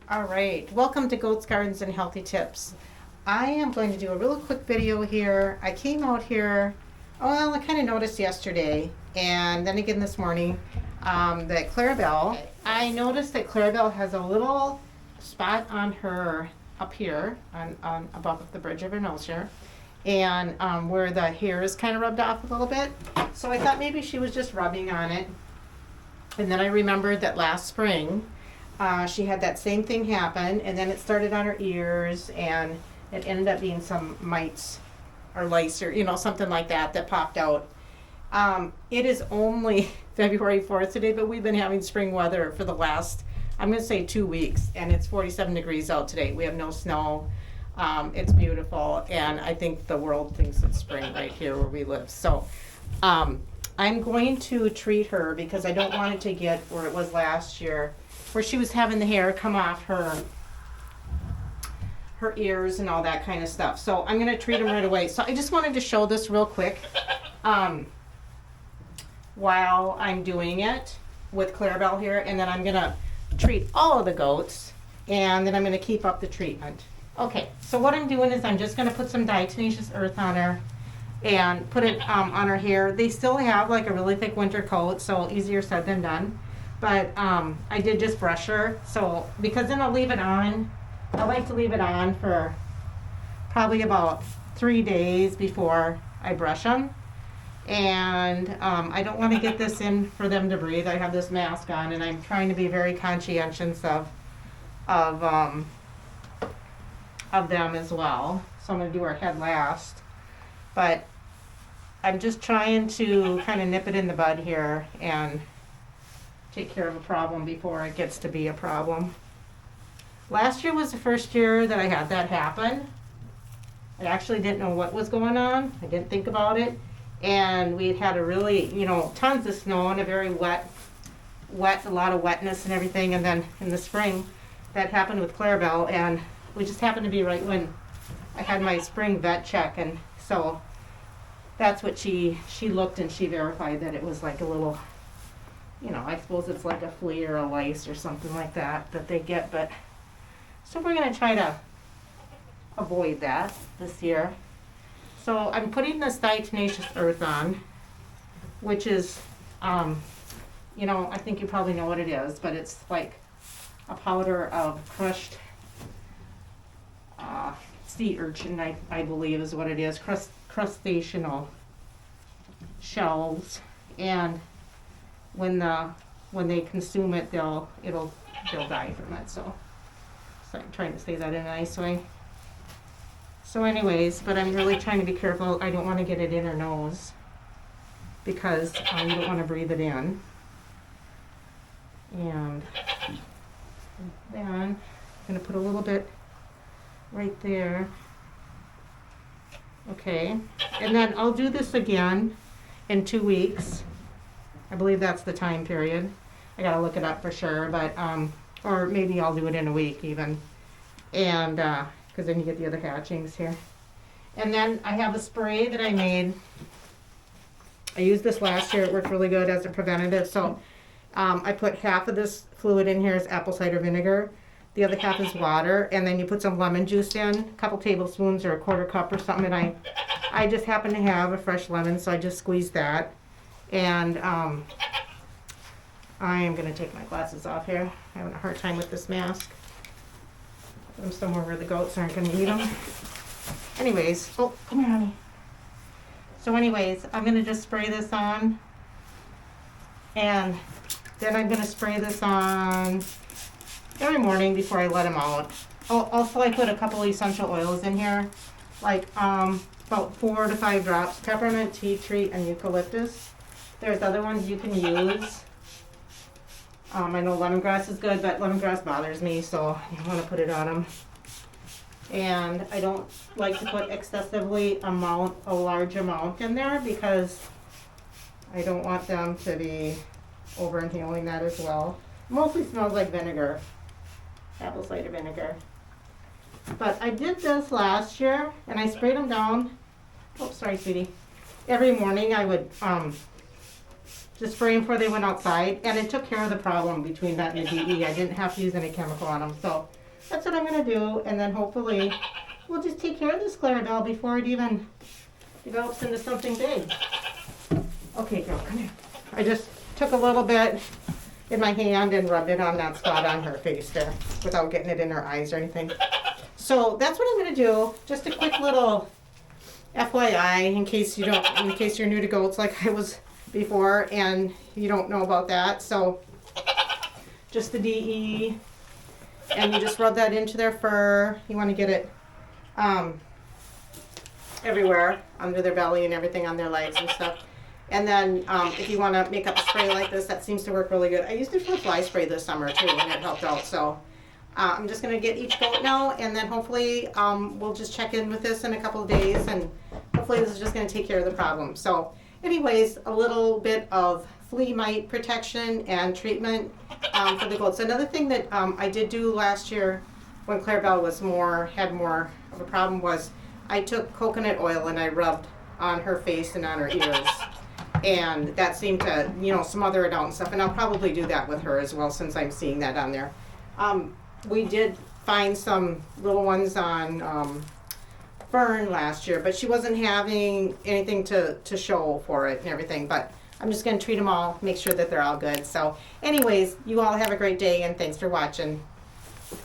All right, welcome to Goats Gardens and Healthy Tips. I am going to do a real quick video here. I came out here, well, I kind of noticed yesterday and then again this morning that Clarabelle, I noticed that Clarabelle has a little spot on her, up here, on above the bridge of her nose here, and where the hair is kind of rubbed off a little bit. So I thought maybe she was just rubbing on it. And then I remembered that last spring, she had that same thing happen, and then it started on her ears, and it ended up being some mites or lice or something like that popped out. It is only February 4th today, but we've been having spring weather for the last, I'm going to say 2 weeks, and it's 47 degrees out today. We have no snow. It's beautiful, and I think the world thinks it's spring right here where we live. So I'm going to treat her because I don't want it to get where it was last year, where she was having the hair come off her ears and all that kind of stuff. So I'm going to treat them right away. So I just wanted to show this real quick while I'm doing it with Clarabelle here, and then I'm going to treat all of the goats, and then I'm going to keep up the treatment. Okay, so what I'm doing is I'm just going to put some diatomaceous earth on her and put it on her hair. They still have like a really thick winter coat, so easier said than done. But I did just brush her, so because then I'll leave it on. I like to leave it on for probably about 3 days before I brush them. And I don't want to get this in for them to breathe. I have this mask on, and I'm trying to be very conscientious of them as well. So I'm going to do her head last. But I'm just trying to kind of nip it in the bud here and take care of a problem before it gets to be a problem. Last year was the first year that I had that happen. I actually didn't know what was going on. I didn't think about it. And we had a really, tons of snow and a very wet, a lot of wetness and everything. And then in the spring, that happened with Clarabelle. And we just happened to be right when I had my spring vet check. And so that's what she looked, and she verified that it was like a little, I suppose it's like a flea or a lice or something like that they get. But so we're going to try to avoid that this year. So I'm putting this diatomaceous earth on, which is, I think you probably know what it is, but it's like a powder of crushed sea urchin, I believe is what it is, crustacean shells, and when they consume it, they'll die from it. So I'm trying to say that in a nice way. So anyways, but I'm really trying to be careful. I don't want to get it in her nose because you don't want to breathe it in. And then I'm going to put a little bit right there. Okay, and then I'll do this again in 2 weeks. I believe that's the time period. I gotta look it up for sure, but or maybe I'll do it in a week even, and because then you get the other hatchings here. And then I have a spray that I made. I used this last year. It worked really good as a preventative. So I put half of this fluid in here as apple cider vinegar. The other half is water, and then you put some lemon juice in, a couple tablespoons or a quarter cup or something. And I just happen to have a fresh lemon, so I just squeezed that. And I am going to take my glasses off here. I'm having a hard time with this mask. Put them somewhere where the goats aren't going to eat them. Anyways, oh, come here, honey. So anyways, I'm going to just spray this on. And then I'm going to spray this on every morning before I let them out. Oh, also, I put a couple essential oils in here, like about 4 to 5 drops, peppermint, tea tree, and eucalyptus. There's other ones you can use. I know lemongrass is good, but lemongrass bothers me, so you want to put it on them. And I don't like to put excessively a large amount in there because I don't want them to be over inhaling that as well. Mostly smells like vinegar, apple cider vinegar. But I did this last year, and I sprayed them down. Oh, sorry, sweetie. Every morning I would just spray them before they went outside, and it took care of the problem between that and the DE. I didn't have to use any chemical on them, so that's what I'm gonna do, and then hopefully we'll just take care of this Clarabelle before it even develops into something big. Okay, girl, come here. I just took a little bit in my hand and rubbed it on that spot on her face there without getting it in her eyes or anything. So that's what I'm gonna do. Just a quick little FYI in case you're new to goats like I was before and you don't know about that. So just the DE, and you just rub that into their fur. You want to get it everywhere, under their belly and everything, on their legs and stuff. And then if you want to make up a spray like this, that seems to work really good. I used it for fly spray this summer too, and it helped out. So I'm just going to get each goat now, and then hopefully we'll just check in with this in a couple of days, and hopefully this is just going to take care of the problem. So anyways, a little bit of flea mite protection and treatment for the goats. Another thing that I did do last year when Clarabelle had more of a problem was I took coconut oil and I rubbed on her face and on her ears. And that seemed to, smother it out and stuff. And I'll probably do that with her as well, since I'm seeing that on there. We did find some little ones on Fern last year, but she wasn't having anything to show for it and everything. But I'm just going to treat them all, make sure that they're all good. So anyways, you all have a great day, and thanks for watching.